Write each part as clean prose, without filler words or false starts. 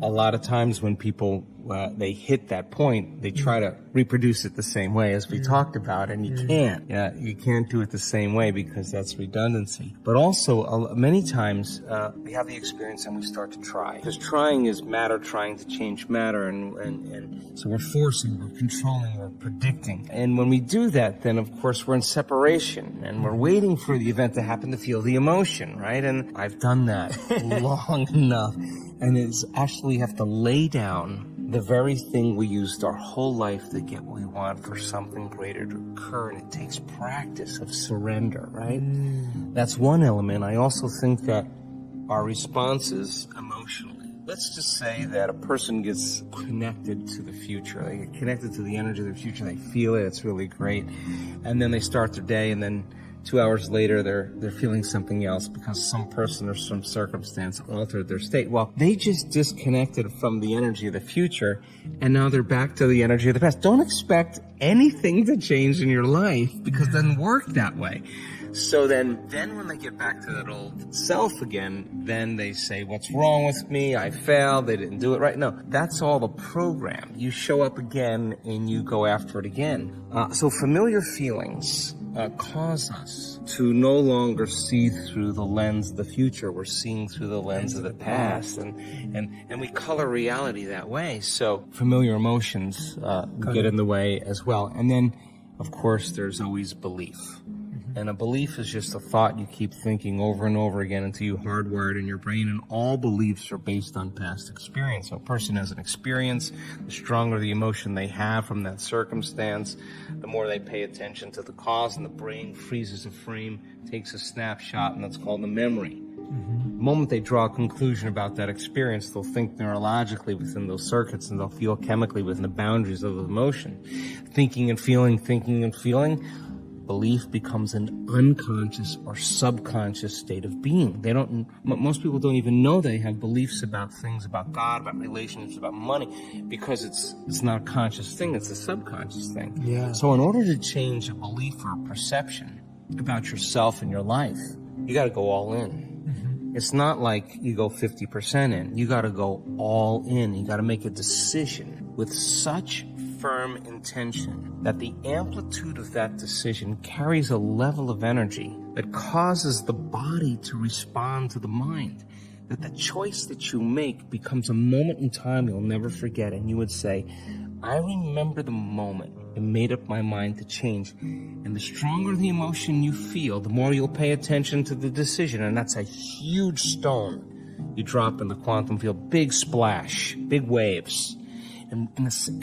a lot of times when people, they hit that point, they try to reproduce it the same way as we talked about, and you can't. Yeah, you can't do it the same way because that's redundancy. But also, many times, we have the experience and we start to try. Because trying is matter trying to change matter, and so we're forcing, we're controlling, we're predicting. And when we do that, then of course we're in separation, and we're waiting for the event to happen to feel the emotion, right? And I've done that long enough. And it's actually have to lay down the very thing we used our whole life to get what we want for something greater to occur. And it takes practice of surrender, right? That's one element. I also think that our responses emotionally. Let's just say that a person gets connected to the future. They get connected to the energy of the future. They feel it. It's really great. And then they start their day, and then 2 hours later, they're feeling something else because some person or some circumstance altered their state. Well, they just disconnected from the energy of the future, and now they're back to the energy of the past. Don't expect anything to change in your life because it doesn't work that way. So then when they get back to that old self again, then they say, what's wrong with me? I failed. They didn't do it right. No, that's all the program. You show up again and you go after it again. So familiar feelings cause us to no longer see through the lens of the future. We're seeing through the lens of the past, and we color reality that way. So familiar emotions get in the way as well. And then, of course, there's always belief. And a belief is just a thought you keep thinking over and over again until you hardwire it in your brain, and all beliefs are based on past experience. So a person has an experience, the stronger the emotion they have from that circumstance, the more they pay attention to the cause, and the brain freezes a frame, takes a snapshot, and that's called a memory. The moment they draw a conclusion about that experience, they'll think neurologically within those circuits, and they'll feel chemically within the boundaries of the emotion. Thinking and feeling, belief becomes an unconscious or subconscious state of being. Most people don't even know they have beliefs about things, about God, about relationships, about money, because it's not a conscious thing, it's a subconscious thing. Yeah. So in order to change a belief or a perception about yourself and your life, you gotta go all in. It's not like you go 50% in. You gotta go all in. You gotta make a decision with such firm intention that the amplitude of that decision carries a level of energy that causes the body to respond to the mind. That the choice that you make becomes a moment in time you'll never forget, and you would say, I remember the moment I made up my mind to change. And the stronger the emotion you feel, the more you'll pay attention to the decision, and that's a huge stone you drop in the quantum field. Big splash, big waves. And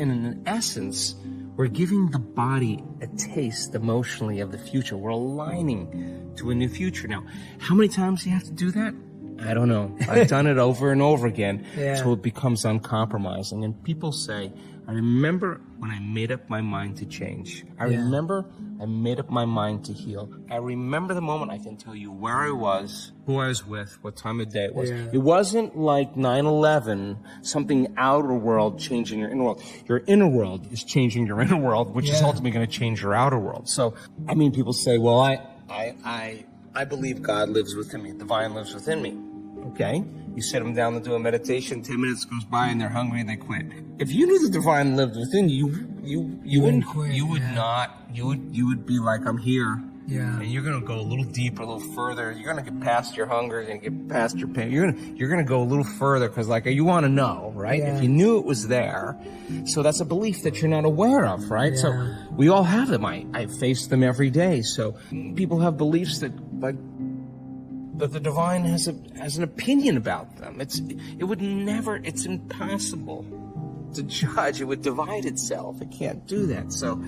in essence, we're giving the body a taste emotionally of the future. We're aligning to a new future. Now, how many times do you have to do that? I don't know. I've done it over and over again until it becomes uncompromising. And people say, I remember when I made up my mind to change. I remember I made up my mind to heal. I remember the moment. I can tell you where I was, who I was with, what time of day it was. It wasn't like 9/11, something outer world changing your inner world. Your inner world is changing your inner world, which is ultimately going to change your outer world. So, I mean, people say, well, I believe God lives within me, divine lives within me. Okay? You sit them down to do a meditation, 10 minutes goes by and they're hungry and they quit. If you knew the divine lived within you, you wouldn't quit. You would not. You would be like, I'm here. Yeah. And you're gonna go a little deeper, a little further. You're gonna get past your hunger, you're gonna get past your pain. You're gonna go a little further because, like, you want to know, right? Yeah. If you knew it was there, so that's a belief that you're not aware of, right? Yeah. So we all have them. I face them every day. So people have beliefs that, like, that the divine has an opinion about them. It's impossible to judge. It would divide itself. It can't do that. So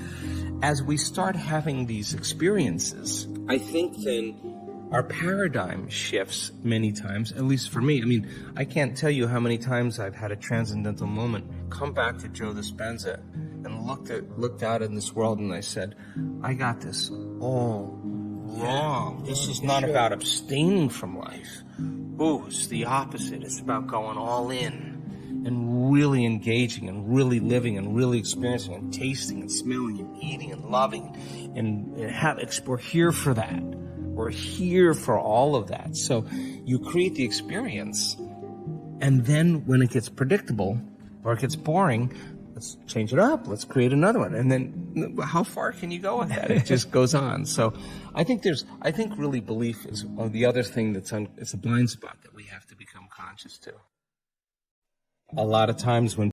as we start having these experiences, I think then our paradigm shifts many times, at least for me. I mean, I can't tell you how many times I've had a transcendental moment, come back to Joe Dispenza and looked out in this world and I said, I got this all wrong. This is not about abstaining from life. Ooh, it's the opposite. It's about going all in and really engaging and really living and really experiencing and tasting and smelling and eating and loving and we're here for that. We're here for all of that. So you create the experience And then when it gets predictable or it gets boring, let's change it up. Let's create another one. And then how far can you go with that? It just goes on. So I think really belief is the other thing it's a blind spot that we have to become conscious to. A lot of times when